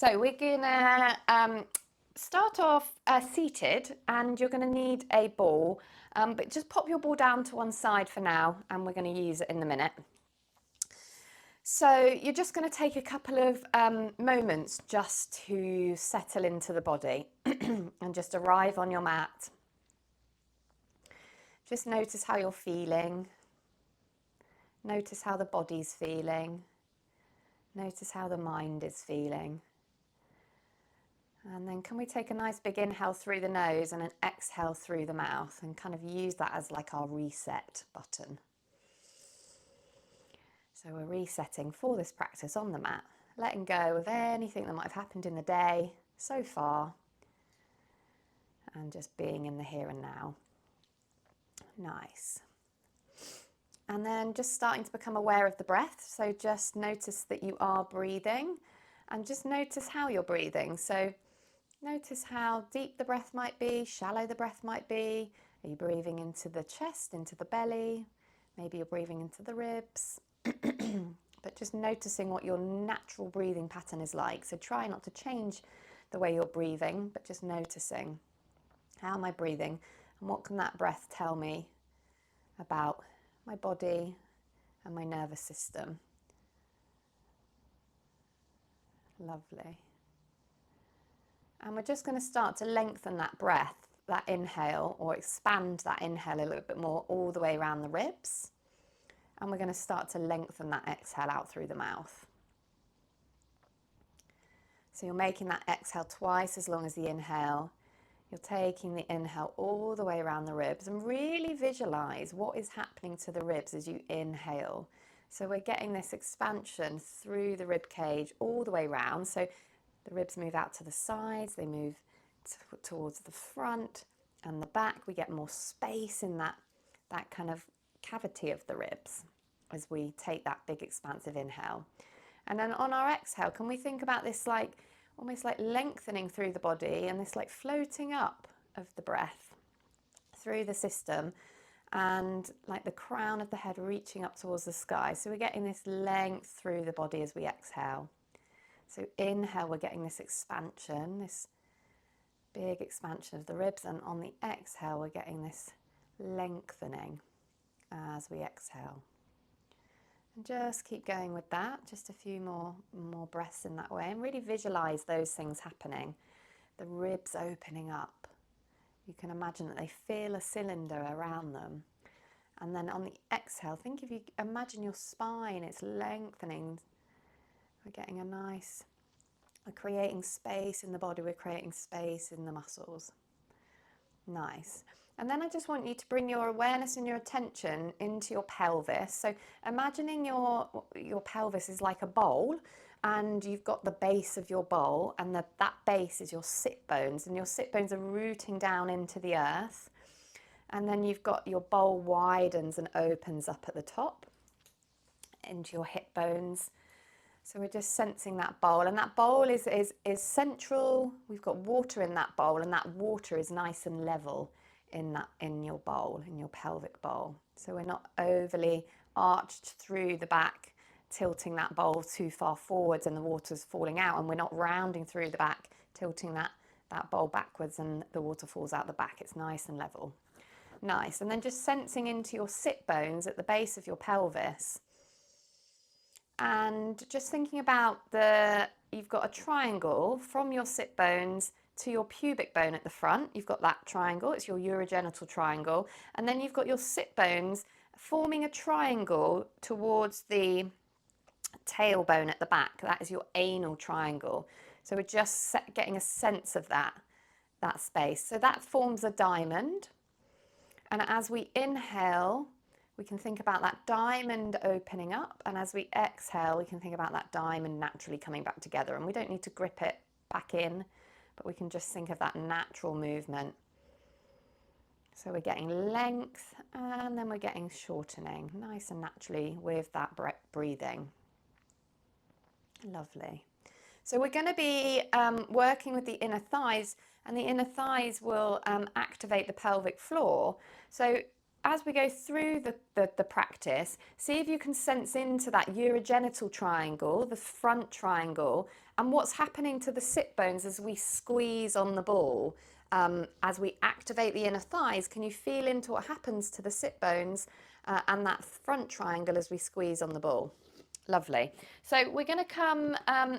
So we're gonna start off seated, and you're gonna need a ball, but just pop your ball down to one side for now, and we're gonna use it in a minute. So you're just gonna take a couple of moments just to settle into the body and just arrive on your mat. Just notice how you're feeling. Notice how the body's feeling. Notice how the mind is feeling. And then can we take a nice big inhale through the nose and an exhale through the mouth, and kind of use that as like our reset button. So we're resetting for this practice on the mat, letting go of anything that might have happened in the day so far, and just being in the here and now. Nice. And then just starting to become aware of the breath. So just notice that you are breathing, and just notice how you're breathing. So notice how deep the breath might be, shallow the breath might be. Are you breathing into the chest, into the belly? Maybe you're breathing into the ribs. But just noticing what your natural breathing pattern is like. So try not to change the way you're breathing, but just noticing, how am I breathing? And what can that breath tell me about my body and my nervous system? Lovely. And we're just going to start to lengthen that breath, that inhale, or expand that inhale a little bit more all the way around the ribs. And we're going to start to lengthen that exhale out through the mouth. So you're making that exhale twice as long as the inhale. You're taking the inhale all the way around the ribs, and really visualize what is happening to the ribs as you inhale. So we're getting this expansion through the rib cage all the way around. So the ribs move out to the sides, they move towards the front and the back. We get more space in that kind of cavity of the ribs as we take that big expansive inhale. And then on our exhale, can we think about this like almost like lengthening through the body, and this like floating up of the breath through the system, and like the crown of the head reaching up towards the sky. So we're getting this length through the body as we exhale. So inhale, we're getting this expansion, this big expansion of the ribs, and on the exhale, we're getting this lengthening as we exhale. And just keep going with that, just a few more breaths in that way, and really visualize those things happening. The ribs opening up. You can imagine that they feel a cylinder around them. And then on the exhale, think if you imagine your spine, it's lengthening. We're getting we're creating space in the body, we're creating space in the muscles. Nice. And then I just want you to bring your awareness and your attention into your pelvis. So imagining your pelvis is like a bowl, and you've got the base of your bowl, and that base is your sit bones, and your sit bones are rooting down into the earth. And then you've got your bowl widens and opens up at the top into your hip bones. So we're just sensing that bowl, and that bowl is central. We've got water in that bowl, and that water is nice and level in your bowl, in your pelvic bowl. So we're not overly arched through the back, tilting that bowl too far forwards and the water's falling out, and we're not rounding through the back, tilting that bowl backwards and the water falls out the back. It's nice and level. Nice. And then just sensing into your sit bones at the base of your pelvis. And just thinking about you've got a triangle from your sit bones to your pubic bone at the front. You've got that triangle, it's your urogenital triangle. And then you've got your sit bones forming a triangle towards the tailbone at the back. That is your anal triangle. So we're just getting a sense of that space. So that forms a diamond. And as we inhale, we can think about that diamond opening up, and as we exhale, we can think about that diamond naturally coming back together. And we don't need to grip it back in, but we can just think of that natural movement. So we're getting length, and then we're getting shortening, nice and naturally with that breathing. Lovely. So we're going to be working with the inner thighs, and the inner thighs will activate the pelvic floor. So as we go through the practice, see if you can sense into that urogenital triangle, the front triangle, and what's happening to the sit bones as we squeeze on the ball. As we activate the inner thighs, can you feel into what happens to the sit bones and that front triangle as we squeeze on the ball? Lovely. So we're going to come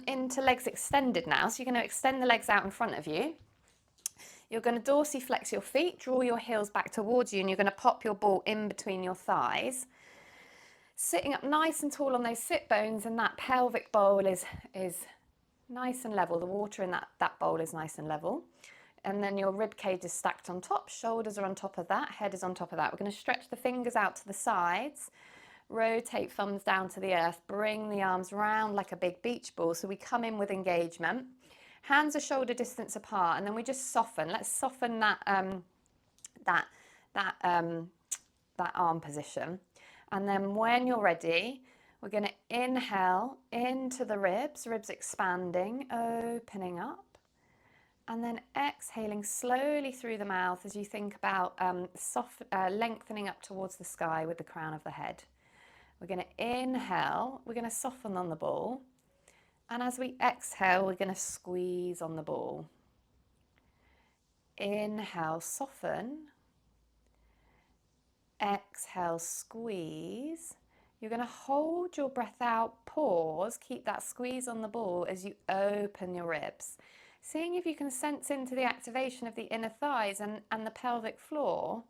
into legs extended now. So you're going to extend the legs out in front of you. You're going to dorsiflex your feet, draw your heels back towards you, and you're going to pop your ball in between your thighs. Sitting up nice and tall on those sit bones, and that pelvic bowl is nice and level. The water in that bowl is nice and level. And then your rib cage is stacked on top, shoulders are on top of that, head is on top of that. We're going to stretch the fingers out to the sides, rotate thumbs down to the earth, bring the arms round like a big beach ball. So we come in with engagement. Hands are shoulder distance apart, and then we just soften. Let's soften that arm position. And then when you're ready, we're going to inhale into the ribs expanding, opening up. And then exhaling slowly through the mouth as you think about lengthening up towards the sky with the crown of the head. We're going to inhale, we're going to soften on the ball. And as we exhale, we're going to squeeze on the ball. Inhale, soften. Exhale, squeeze. You're going to hold your breath out, pause, keep that squeeze on the ball as you open your ribs. Seeing if you can sense into the activation of the inner thighs and the pelvic floor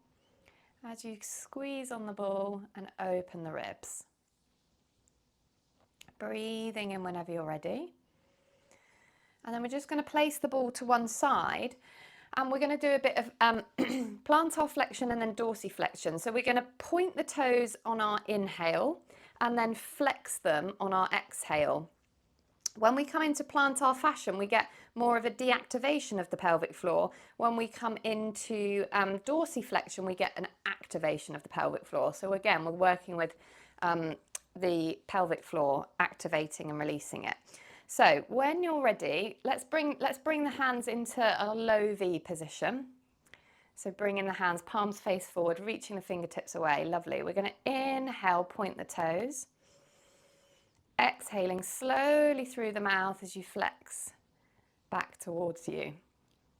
as you squeeze on the ball and open the ribs. Breathing in whenever you're ready. And then we're just going to place the ball to one side, and we're going to do a bit of plantar flexion and then dorsiflexion. So we're going to point the toes on our inhale and then flex them on our exhale. When we come into plantar fashion, we get more of a deactivation of the pelvic floor. When we come into dorsiflexion, we get an activation of the pelvic floor. So again, we're working with the pelvic floor, activating and releasing it. So when you're ready, let's bring the hands into a low V position. So bringing the hands, palms face forward, reaching the fingertips away. Lovely. We're going to inhale, point the toes. Exhaling slowly through the mouth as you flex back towards you.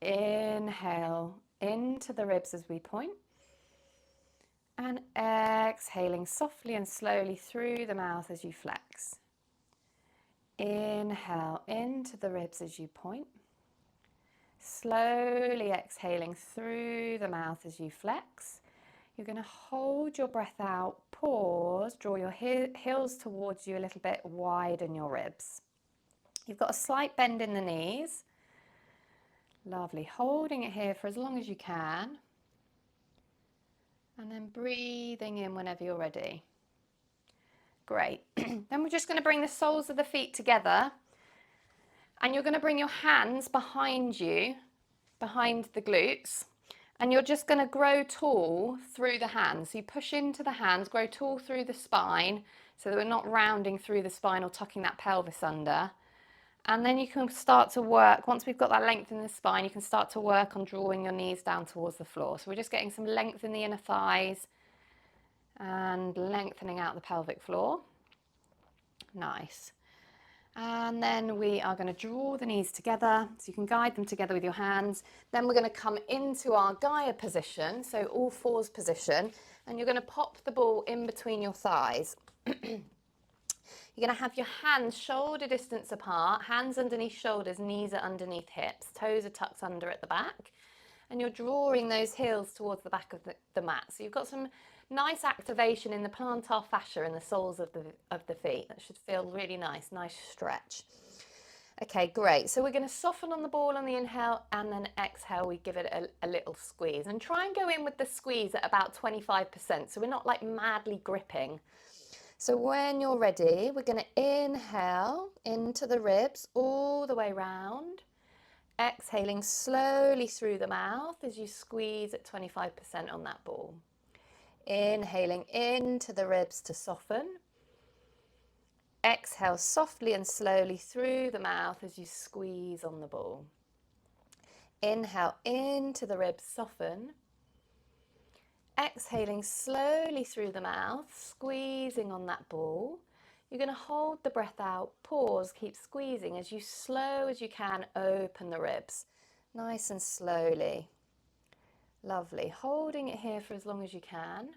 Inhale into the ribs as we point. And exhaling softly and slowly through the mouth as you flex. Inhale into the ribs as you point. Slowly exhaling through the mouth as you flex. You're going to hold your breath out, pause, draw your heels towards you a little bit, widen your ribs. You've got a slight bend in the knees. Lovely. Holding it here for as long as you can. And then breathing in whenever you're ready. Great. Then we're just going to bring the soles of the feet together. And you're going to bring your hands behind you, behind the glutes. And you're just going to grow tall through the hands. So you push into the hands, grow tall through the spine so that we're not rounding through the spine or tucking that pelvis under. And then you can start to work, once we've got that length in the spine, you can start to work on drawing your knees down towards the floor. So we're just getting some length in the inner thighs and lengthening out the pelvic floor. Nice. And then we are going to draw the knees together, so you can guide them together with your hands. Then we're going to come into our Gaia position, so all fours position, and you're going to pop the ball in between your thighs. You're going to have your hands shoulder distance apart, hands underneath shoulders, knees are underneath hips, toes are tucked under at the back, and you're drawing those heels towards the back of the mat. So you've got some nice activation in the plantar fascia and the soles of the feet. That should feel really nice stretch. Okay, great. So we're going to soften on the ball on the inhale, and then exhale, we give it a little squeeze. And try and go in with the squeeze at about 25%, so we're not like madly gripping. So when you're ready, we're going to inhale into the ribs all the way round. Exhaling slowly through the mouth as you squeeze at 25% on that ball. Inhaling into the ribs to soften. Exhale softly and slowly through the mouth as you squeeze on the ball. Inhale into the ribs, soften. exhaling slowly through the mouth, squeezing on that ball. You're going to hold the breath out, pause, keep squeezing as you slow as you can open the ribs. Nice and slowly. Lovely. Holding it here for as long as you can.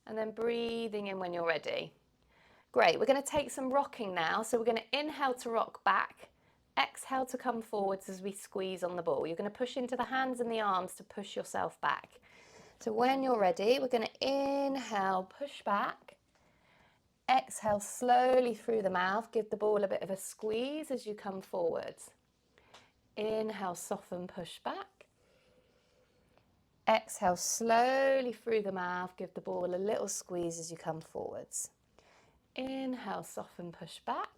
And then breathing in when you're ready. Great. We're going to take some rocking now. So we're going to inhale to rock back. Exhale to come forwards as we squeeze on the ball. You're going to push into the hands and the arms to push yourself back. So when you're ready, we're going to inhale, push back. Exhale slowly through the mouth. Give the ball a bit of a squeeze as you come forwards. Inhale, soften, push back. Exhale slowly through the mouth. Give the ball a little squeeze as you come forwards. Inhale, soften, push back.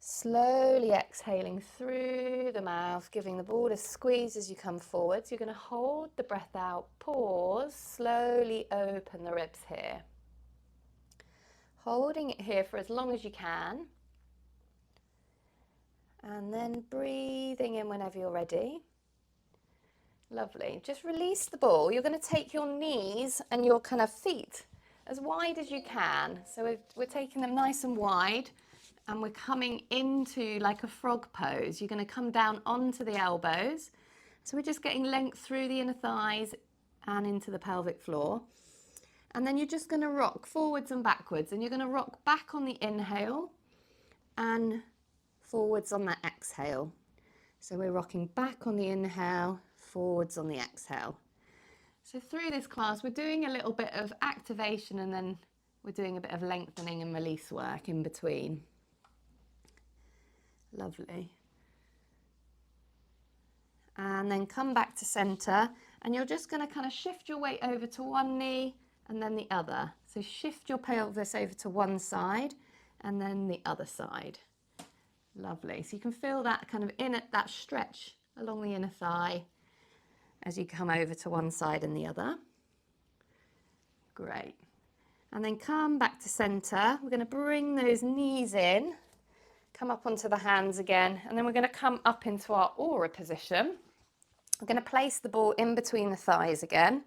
Slowly exhaling through the mouth, giving the ball a squeeze as you come forwards. You're going to hold the breath out, pause, slowly open the ribs here. Holding it here for as long as you can. And then breathing in whenever you're ready. Lovely. Just release the ball. You're going to take your knees and your kind of feet as wide as you can. So we're taking them nice and wide. And we're coming into like a frog pose. You're going to come down onto the elbows. So we're just getting length through the inner thighs and into the pelvic floor. And then you're just going to rock forwards and backwards. And you're going to rock back on the inhale and forwards on that exhale. So we're rocking back on the inhale, forwards on the exhale. So through this class, we're doing a little bit of activation and then we're doing a bit of lengthening and release work in between. Lovely. And then come back to center and you're just going to kind of shift your weight over to one knee and then the other. So shift your pelvis over to one side and then the other side. Lovely. So you can feel that kind of that stretch along the inner thigh as you come over to one side and the other. Great. And then come back to center. We're going to bring those knees in. Come up onto the hands again, and then we're going to come up into our aura position. We're going to place the ball in between the thighs again.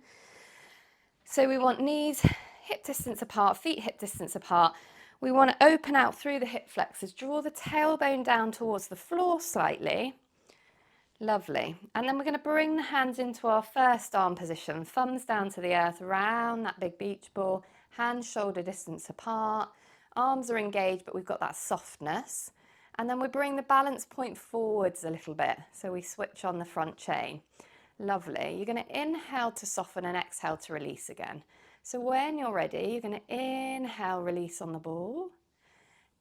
So we want knees hip distance apart, feet hip distance apart. We want to open out through the hip flexors, draw the tailbone down towards the floor slightly. Lovely. And then we're going to bring the hands into our first arm position, thumbs down to the earth, around that big beach ball, hands shoulder distance apart. Arms are engaged, but we've got that softness. And then we bring the balance point forwards a little bit. So we switch on the front chain. Lovely. You're going to inhale to soften and exhale to release again. So when you're ready, you're going to inhale, release on the ball.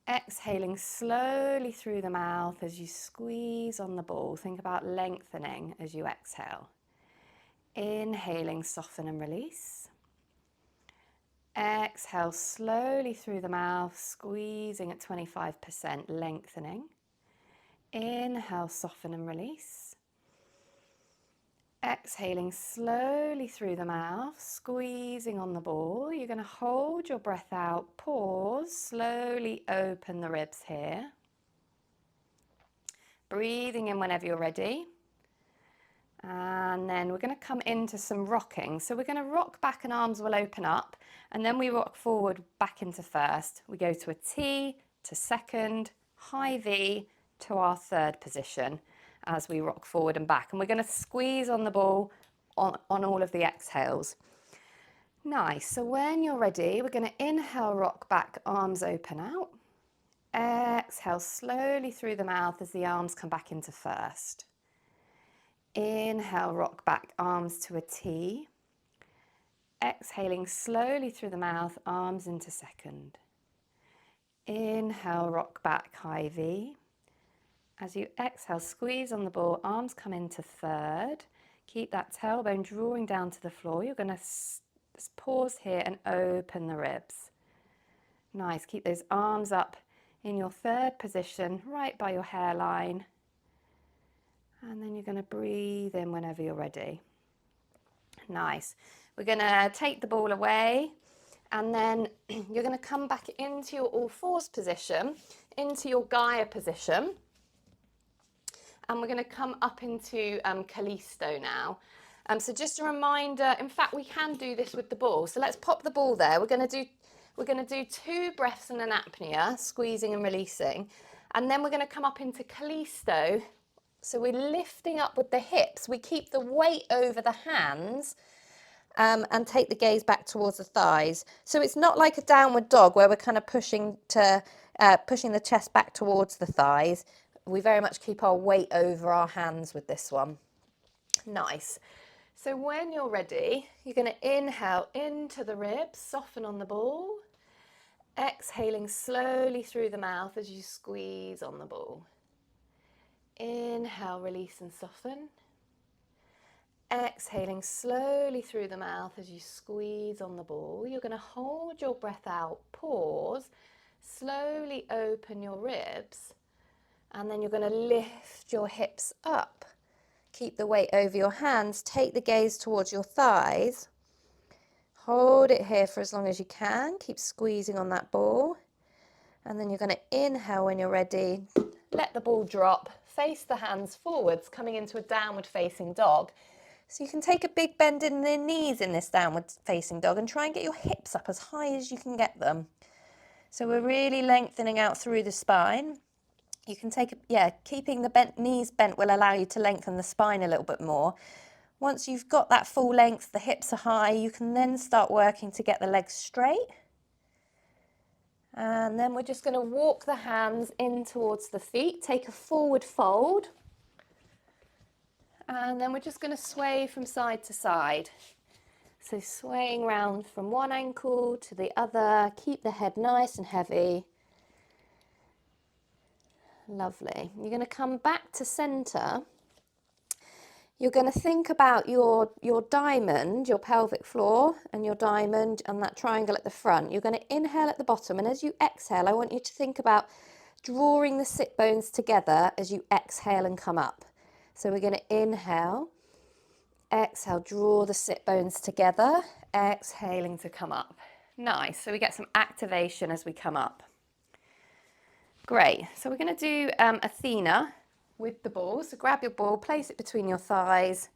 Exhaling slowly through the mouth as you squeeze on the ball. Think about lengthening as you exhale. Inhaling, soften and release. Exhale slowly through the mouth, squeezing at 25%, lengthening. Inhale, soften and release. Exhaling slowly through the mouth, squeezing on the ball. You're going to hold your breath out, pause, slowly open the ribs here. Breathing in whenever you're ready. And then we're going to come into some rocking. So we're going to rock back and arms will open up. And then we rock forward back into first. We go to a T, to second, high V, to our third position as we rock forward and back. And we're going to squeeze on the ball on all of the exhales. Nice. So when you're ready, we're going to inhale, rock back, arms open out. Exhale slowly through the mouth as the arms come back into first. Inhale, rock back, arms to a T. Exhaling slowly through the mouth, arms into second. Inhale, rock back, high V. As you exhale, squeeze on the ball, arms come into third. Keep that tailbone drawing down to the floor. You're going to pause here and open the ribs. Nice. Keep those arms up in your third position, right by your hairline. And then you're going to breathe in whenever you're ready. Nice. We're going to take the ball away and then you're going to come back into your all fours position, into your Gaia position. And we're going to come up into Callisto now. So just a reminder, in fact, we can do this with the ball. So let's pop the ball there. We're going to do 2 breaths in an apnea, squeezing and releasing. And then we're going to come up into Callisto. So we're lifting up with the hips. We keep the weight over the hands and take the gaze back towards the thighs. So it's not like a downward dog where we're kind of pushing the chest back towards the thighs. We very much keep our weight over our hands with this one. Nice. So when you're ready, you're going to inhale into the ribs, soften on the ball. Exhaling slowly through the mouth as you squeeze on the ball. Inhale, release and soften. Exhaling slowly through the mouth as you squeeze on the ball. You're going to hold your breath out, pause, slowly open your ribs, and then you're going to lift your hips up. Keep the weight over your hands, take the gaze towards your thighs. Hold it here for as long as you can. Keep squeezing on that ball. And then you're going to inhale when you're ready. Let the ball drop. Face the hands forwards, coming into a downward facing dog. So you can take a big bend in the knees in this downward facing dog and try and get your hips up as high as you can get them. So we're really lengthening out through the spine. You can take, keeping the knees bent will allow you to lengthen the spine a little bit more. Once you've got that full length, the hips are high, you can then start working to get the legs straight. And then we're just going to walk the hands in towards the feet, take a forward fold. And then we're just going to sway from side to side. So swaying round from one ankle to the other, keep the head nice and heavy. Lovely. You're going to come back to center. You're going to think about your diamond, your pelvic floor, and your diamond and that triangle at the front. You're going to inhale at the bottom, and as you exhale, I want you to think about drawing the sit bones together as you exhale and come up. So we're going to inhale, exhale, draw the sit bones together, exhaling to come up. Nice. So we get some activation as we come up. Great. So we're going to do Athena with the ball. So grab your ball, place it between your thighs,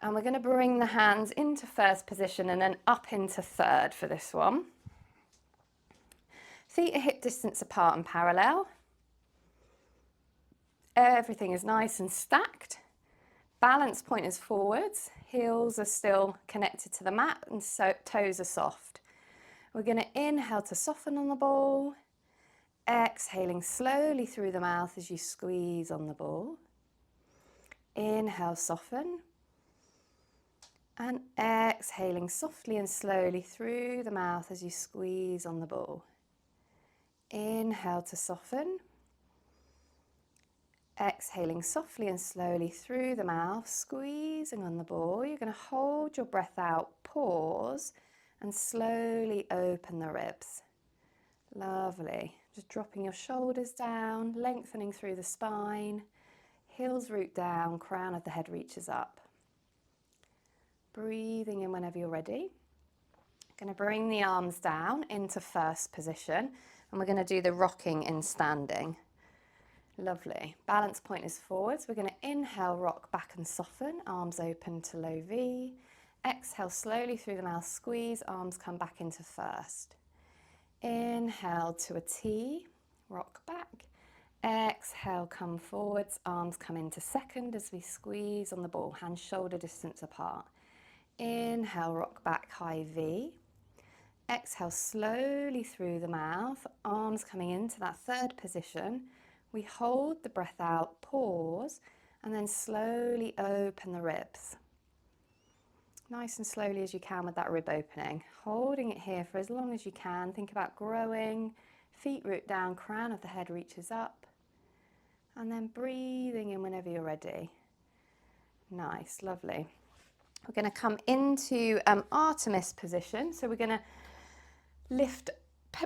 and we're going to bring the hands into first position and then up into third for this one. Feet are hip distance apart and parallel. Everything is nice and stacked. Balance point is forwards. Heels are still connected to the mat and so toes are soft. We're going to inhale to soften on the ball. Exhaling slowly through the mouth as you squeeze on the ball. Inhale, soften. And exhaling softly and slowly through the mouth as you squeeze on the ball. Inhale to soften. Exhaling softly and slowly through the mouth, squeezing on the ball. You're going to hold your breath out, pause, and slowly open the ribs. Lovely. Just dropping your shoulders down, lengthening through the spine, heels root down, crown of the head reaches up. Breathing in whenever you're ready. Going to bring the arms down into first position, and we're going to do the rocking in standing. Lovely. Balance point is forwards. We're going to inhale, rock back and soften, arms open to low V. Exhale slowly through the mouth, squeeze, arms come back into first. Inhale to a T, rock back. Exhale, come forwards, arms come into second as we squeeze on the ball, hands shoulder distance apart. Inhale, rock back, high V. Exhale slowly through the mouth, arms coming into that third position. We hold the breath out, pause, and then slowly open the ribs. Nice and slowly as you can with that rib opening. Holding it here for as long as you can. Think about growing, feet root down, crown of the head reaches up. And then breathing in whenever you're ready. Nice, lovely. We're going to come into Artemis position. So we're going to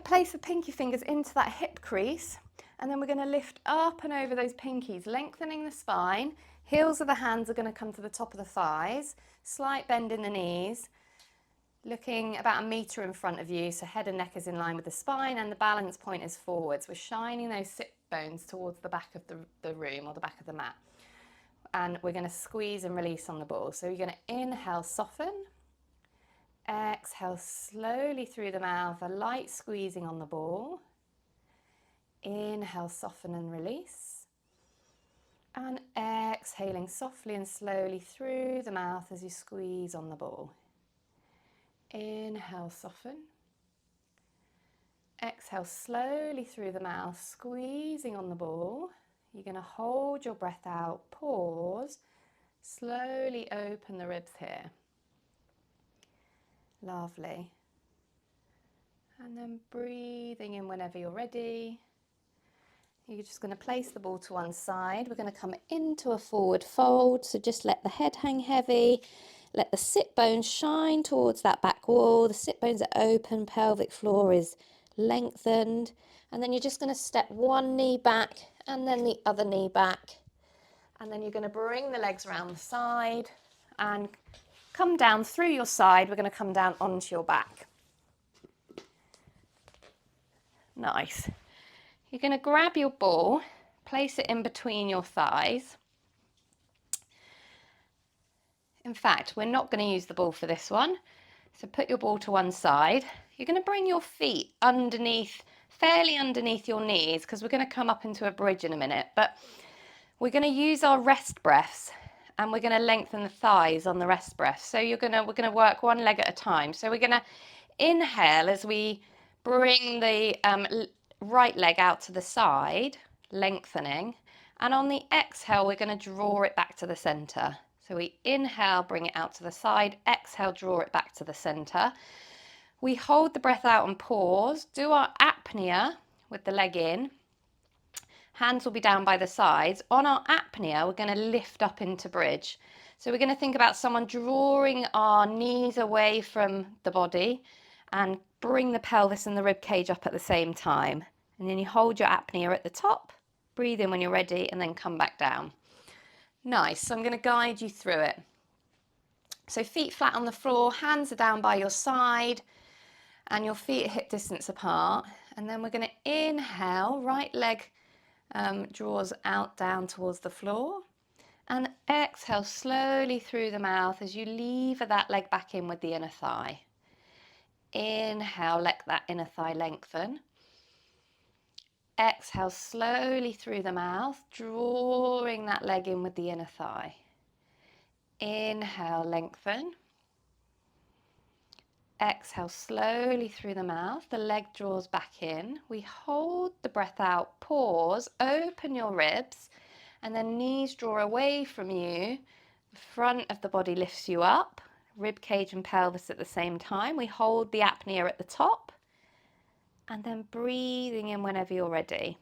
place the pinky fingers into that hip crease. And then we're going to lift up and over those pinkies, lengthening the spine. Heels of the hands are going to come to the top of the thighs. Slight bend in the knees. Looking about 1 meter in front of you, so head and neck is in line with the spine and the balance point is forwards. We're shining those sit bones towards the back of the room or the back of the mat. and we're going to squeeze and release on the ball. So you're going to inhale, soften. Exhale slowly through the mouth, a light squeezing on the ball. Inhale, soften and release. And exhaling softly and slowly through the mouth as you squeeze on the ball. Inhale, soften. Exhale slowly through the mouth, squeezing on the ball. You're going to hold your breath out, pause, slowly open the ribs here. Lovely. And then breathing in whenever you're ready. You're just going to place the ball to one side. We're going to come into a forward fold. So just let the head hang heavy. Let the sit bones shine towards that back wall. The sit bones are open, pelvic floor is lengthened. And then you're just going to step one knee back and then the other knee back. And then you're going to bring the legs around the side and come down through your side. We're going to come down onto your back. Nice. You're going to grab your ball, place it in between your thighs. In fact, we're not going to use the ball for this one. So put your ball to one side. You're going to bring your feet underneath, fairly underneath your knees, because we're going to come up into a bridge in a minute. But we're going to use our rest breaths and we're going to lengthen the thighs on the rest breath. So we're going to work one leg at a time. So we're going to inhale as we bring the right leg out to the side, lengthening. And on the exhale, we're going to draw it back to the center. So we inhale, bring it out to the side, exhale, draw it back to the center. We hold the breath out and pause, do our apnea with the leg in. Hands will be down by the sides. On our apnea, we're going to lift up into bridge. So we're going to think about someone drawing our knees away from the body and bring the pelvis and the rib cage up at the same time. And then you hold your apnea at the top, breathe in when you're ready, and then come back down. Nice. So I'm going to guide you through it. So feet flat on the floor, hands are down by your side, and your feet are hip distance apart. And then we're going to inhale, right leg draws out down towards the floor, and exhale slowly through the mouth as you lever that leg back in with the inner thigh. Inhale, let that inner thigh lengthen. Exhale slowly through the mouth, drawing that leg in with the inner thigh. Inhale, lengthen. Exhale slowly through the mouth, the leg draws back in. We hold the breath out, pause, open your ribs, and then knees draw away from you. The front of the body lifts you up, rib cage and pelvis at the same time. We hold the apnea at the top, and then breathing in whenever you're ready.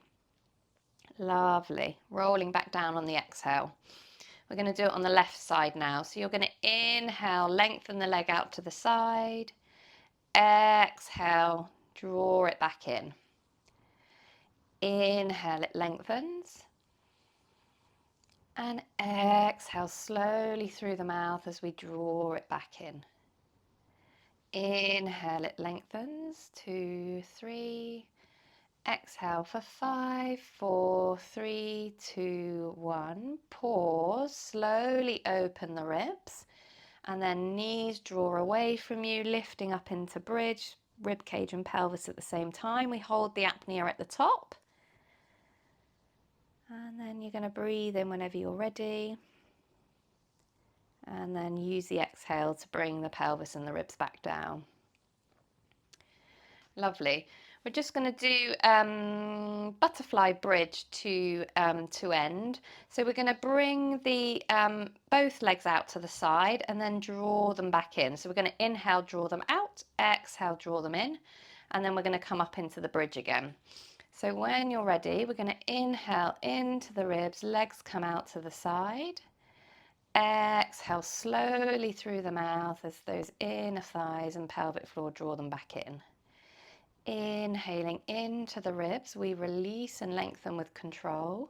Lovely. Rolling back down on the exhale. We're going to do it on the left side now. So you're going to inhale, lengthen the leg out to the side. Exhale, draw it back in. Inhale, it lengthens. And exhale slowly through the mouth as we draw it back in. Inhale, it lengthens. 2, 3. Exhale for 5, 4, 3, 2, 1. Pause, slowly open the ribs. And then knees draw away from you, lifting up into bridge, rib cage and pelvis at the same time. We hold the apnea at the top. And then you're going to breathe in whenever you're ready. And then use the exhale to bring the pelvis and the ribs back down. Lovely. We're just going to do butterfly bridge to end. So we're going to bring the both legs out to the side and then draw them back in. So we're going to inhale, draw them out, exhale, draw them in, and then we're going to come up into the bridge again. So when you're ready, we're going to inhale into the ribs, legs come out to the side. Exhale slowly through the mouth as those inner thighs and pelvic floor draw them back in. Inhaling into the ribs, we release and lengthen with control.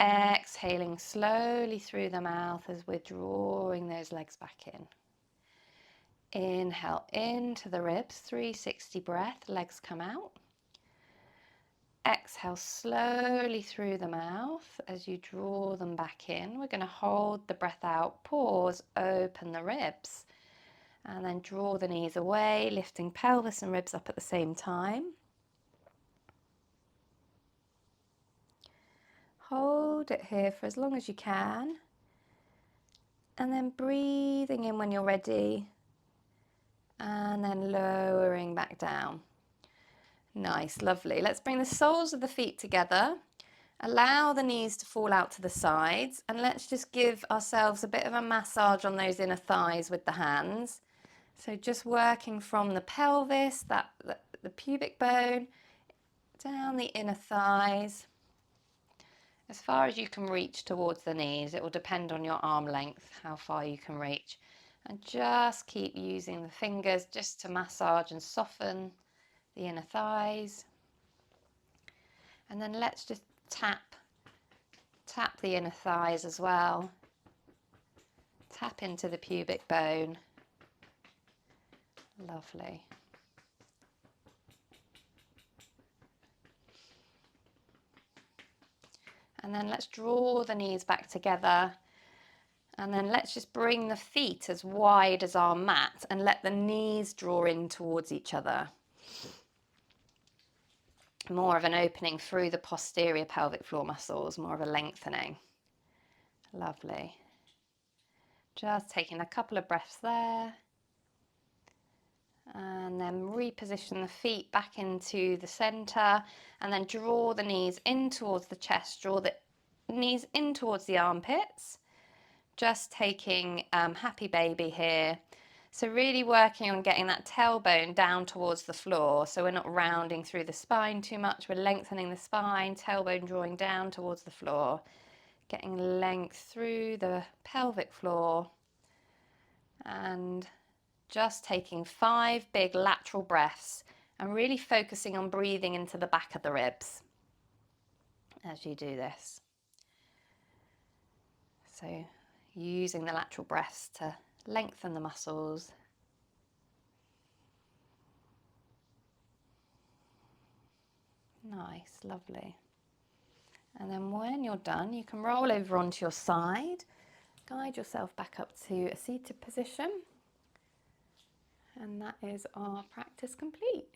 Exhaling slowly through the mouth as we're drawing those legs back in. Inhale into the ribs, 360 breath, legs come out. exhale slowly through the mouth as you draw them back in. We're going to hold the breath out, pause, open the ribs, and then draw the knees away, lifting pelvis and ribs up at the same time. Hold it here for as long as you can, and then breathing in when you're ready, and then lowering back down. Nice, lovely. Let's bring the soles of the feet together. Allow the knees to fall out to the sides, and let's just give ourselves a bit of a massage on those inner thighs with the hands. So just working from the pelvis, the pubic bone, down the inner thighs, as far as you can reach towards the knees. It will depend on your arm length, how far you can reach. And just keep using the fingers just to massage and soften the inner thighs. And then let's just tap the inner thighs as well. Tap into the pubic bone. Lovely. And then let's draw the knees back together. And then let's just bring the feet as wide as our mat and let the knees draw in towards each other. More of an opening through the posterior pelvic floor muscles, more of a lengthening. Lovely. Just taking a couple of breaths there. And then reposition the feet back into the center, and then draw the knees in towards the chest, draw the knees in towards the armpits. Just taking happy baby here. So really working on getting that tailbone down towards the floor, so we're not rounding through the spine too much. We're lengthening the spine, tailbone drawing down towards the floor, getting length through the pelvic floor, and just taking 5 big lateral breaths and really focusing on breathing into the back of the ribs as you do this. So using the lateral breaths to lengthen the muscles. Nice, lovely. And then when you're done, you can roll over onto your side, guide yourself back up to a seated position. And that is our practice complete.